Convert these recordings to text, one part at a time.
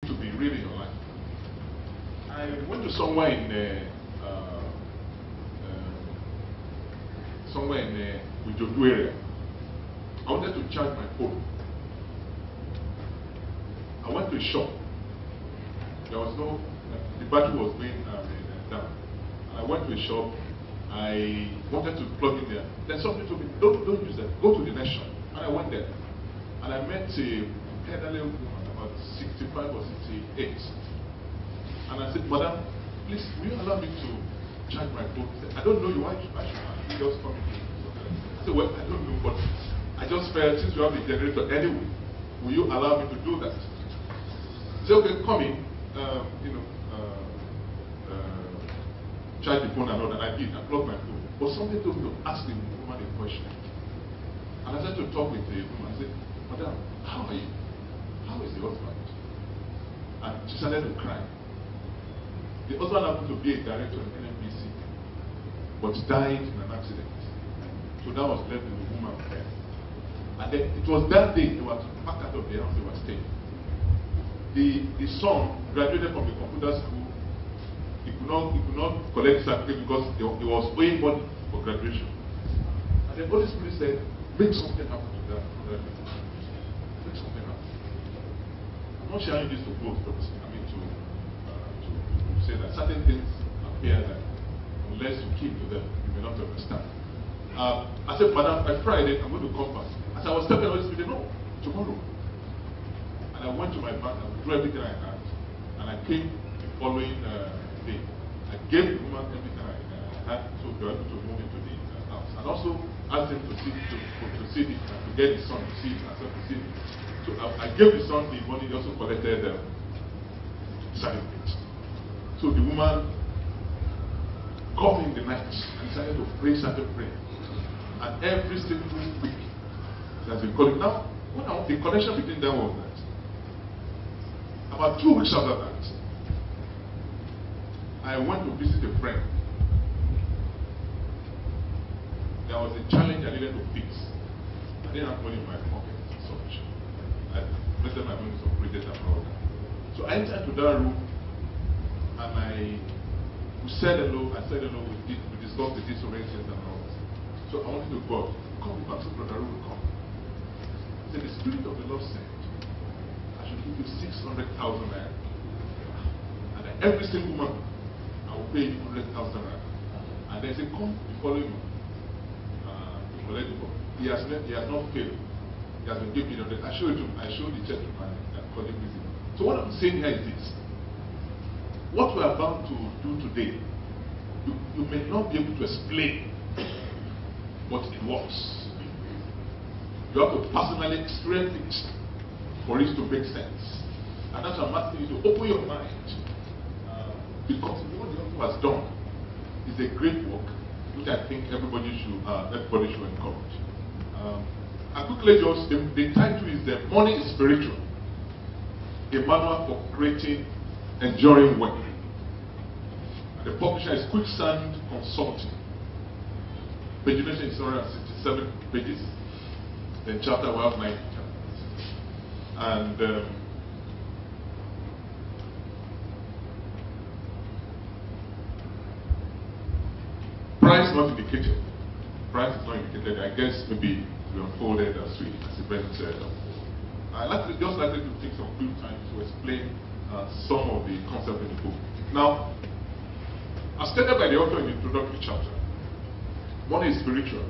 to be real in your life. I went to somewhere in Ujodu area. I wanted to charge my phone. I went to a shop. There was no, the battery was going down. I went to a shop. I wanted to plug in there. Then somebody told me, don't use that. Go to the next shop. And I went there. And I met a elderly woman, about 65 or 68. And I said, Madam, please, will you allow me to charge my phone? She said, I don't know you. Why should I just come in? I said, well, I don't know, but I just felt since you have the generator anyway, will you allow me to do that? She said, okay, come in, charge the phone and all that. I did. I plugged my phone. But somebody told me to ask the woman a question. And I started to talk with the woman. I said, Madam, how are you? How is the husband? And she started to cry. The husband happened to be a director in NNPC, but died in an accident. So that was left with the woman. And then it was that day they were packed out of the house they were staying. The son graduated from the computer school. He could not collect certificate because he was owing money for graduation. And the Holy Spirit said, make something happen to that. Make something happen. I'm not sharing this to both, but I mean to say that certain things appear that unless you keep to them, you may not understand. I said, Madam, by Friday, I'm going to come back. As I was stepping away, no, tomorrow. And I went to my bank, I withdrew everything I had, and I came the following day. I gave the woman everything I had to be able to move into the house. And also asked him to see it, to get the son to see it, myself to see it. So I gave the son the money, he also collected the certificate. So the woman called me in the night and decided to pray, started praying. And every single week, it has been calling. Now, the connection between them was that about 2 weeks after that, I went to visit a friend. There was a challenge I needed to fix. I didn't have money in my pocket, such. I invested my money in some credit and all that. So I entered to that room and we said hello. I said hello. We discussed the disarrangements and all that. So I wanted to go. Come back, so Brother Ru will come. He said, the Spirit of the Lord said, I should give you 600,000 naira. And then every single month, I will pay you 100,000 naira. And then he said, come the following month. To collect the book. He has not failed. He has been giving me. I showed the check to my colleague with him. So what I'm saying here is this. What we're about to do today, you may not be able to explain, but it works. You have to personally experience it for it to make sense. And that's why I'm asking you to open your mind. Because what the author has done is a great work, which I think everybody should encourage. I quickly just, the title is Money is Spiritual, a manual for creating enduring wealth. The publisher is Quicksand Consulting. Pagination is 167 pages. Then chapter we have 9 chapters. And price not indicated. Price is not indicated. I guess maybe we unfolded as event said. I'd just like to take some good time to explain some of the concepts in the book. Now, as stated by the author in the introductory chapter, money is spiritual.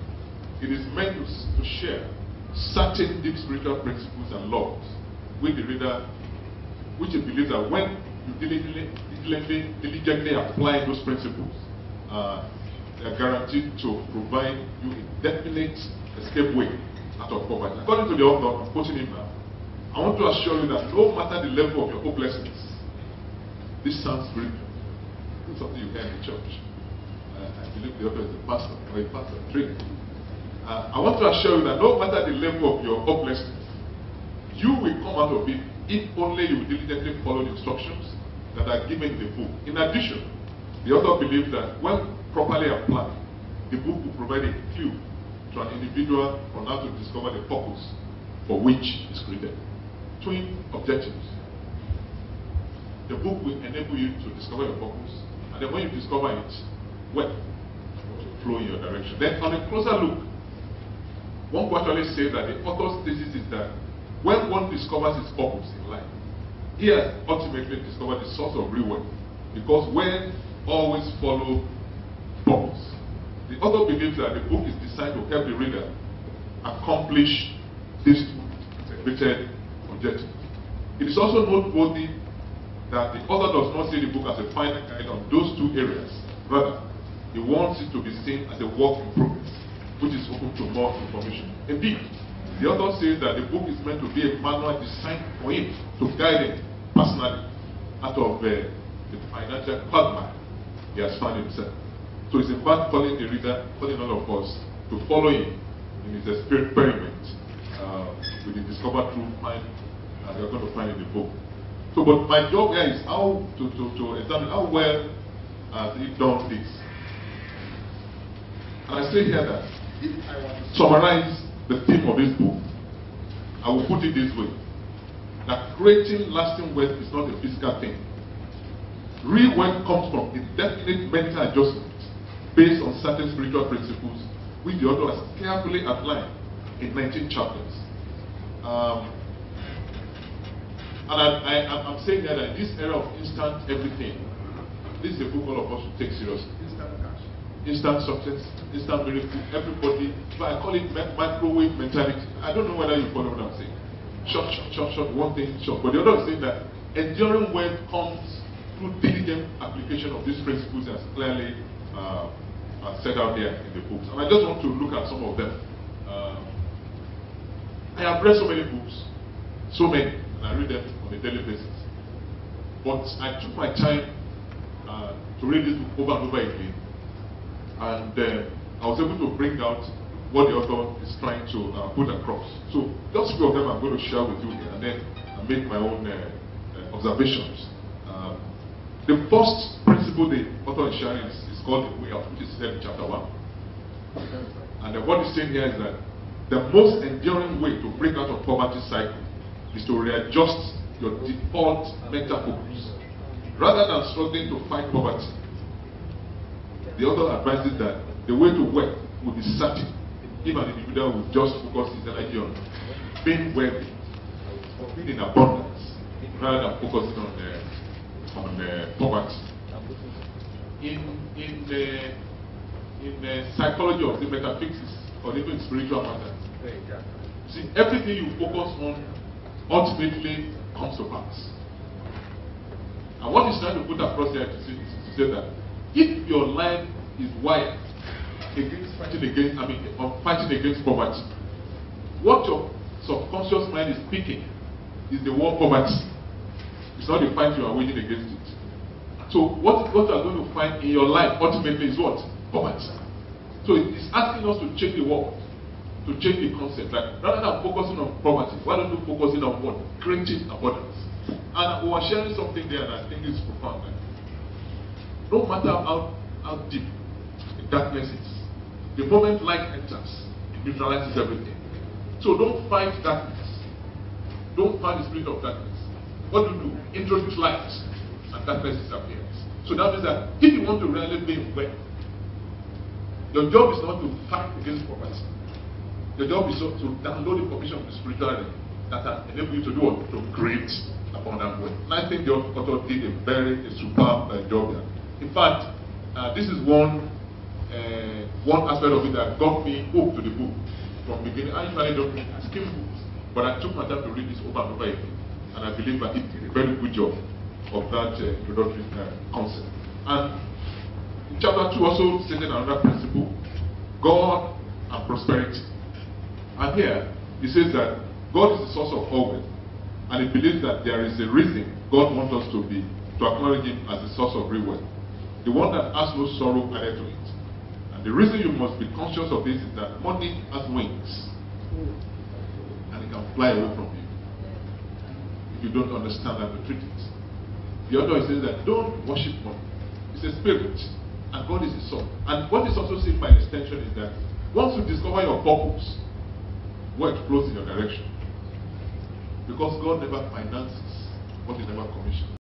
It is meant to share certain deep spiritual principles and laws with the reader, which he believes that when you diligently apply those principles, they are guaranteed to provide you a definite escape way out of poverty. According to the author, I'm quoting him now, I want to assure you that no matter the level of your hopelessness, this sounds spiritual. This is something you hear in the church. I believe the author is a pastor, or a pastor trained. I want to assure you that no matter the level of your hopelessness, you will come out of it if only you diligently follow the instructions that are given in the book. In addition, the author believes that when properly applied, the book will provide a clue to an individual on how to discover the purpose for which it's created. Twin objectives. the book will enable you to discover your purpose. And then when you discover it, wealth will flow in your direction. Then on a closer look, one could actually say that the author's thesis is that when one discovers his purpose in life, he has ultimately discovered the source of real wealth. Because when always follow purpose. The author believes that the book is designed to help the reader accomplish this integrated objective. It is also noteworthy that the author does not see the book as a final guide on those two areas. Rather, he wants it to be seen as a work in progress, which is open to more information. Indeed, the author says that the book is meant to be a manual designed for him to guide him personally out of the financial quagmire he has found himself. So it's in fact calling the reader, calling all of us to follow him in his experiment with the discovered truth you're going to find in the book. So, but my job here is how to examine how well has he done this. And I say here that if I want to summarize the theme of this book, I will put it this way: that creating lasting wealth is not a physical thing. Real wealth comes from a definite mental adjustment based on certain spiritual principles, which the author has carefully outlined in 19 chapters. And I'm saying that in this era of instant everything, this is a book all of us should take seriously. Instant cash, instant success, instant miracle, everybody. But I call it microwave mentality. I don't know whether you follow what I'm saying. Short, one thing, short. But the other is saying that enduring wealth comes through diligent application of these principles as clearly set out here in the books. And I just want to look at some of them. I have read so many books, so many, and I read them on a daily basis. But I took my time to read this book over and over again, and I was able to bring out what the author is trying to put across. So just a few of them I'm going to share with you here, and then I make my own observations. The first principle the author is sharing is called the way out, which is said in chapter 1. And what he's saying here is that the most enduring way to break out of poverty cycle is to readjust your default mental focus. Rather than struggling to fight poverty, the author advises that the way to wealth will be certain if an individual will just focus his energy on being wealthy or being in abundance rather than focusing on poverty. In the psychology of the metaphysics or even spiritual matters, see, everything you focus on ultimately comes to pass. And what he's trying to put across here is to say that if your life is wired against fighting against poverty, what your subconscious mind is picking is the word poverty. It's not the fight you are waging against it. So what you are going to find in your life ultimately is what? Poverty. So it's asking us to change the world, to change the concept. Like, rather than focusing on poverty, why don't you focus on what? Creating abundance. And we were sharing something there, and I think it's profound. No matter how deep the darkness is, the moment light enters, it neutralizes everything. So don't fight darkness. Don't fight the spirit of darkness. What do? Introduce light, and darkness disappears. So that means that if you want to really be well, your job is not to fight against poverty. Your job is to download the information of the spiritual realm that enable you to do what? To create abundant wealth. And I think the author did a superb job here. In fact, this is one aspect of it that got me hooked to the book from the beginning. I usually don't skim books, but I took my time to read this over and over again, and I believe that it did a very good job of that introductory concept. And in chapter 2 also stated another principle, God and prosperity. And here he says that God is the source of all wealth, and he believes that there is a reason God wants us to acknowledge him as the source of real wealth, the one that has no sorrow added to it. And the reason you must be conscious of this is that money has wings, and it can fly away from you if you don't understand how to treat it. The other says that don't worship money. It's a spirit, and God is the soul. And what is also seen by extension is that once you discover your purpose, wealth flows in your direction. Because God never finances what he never commissions.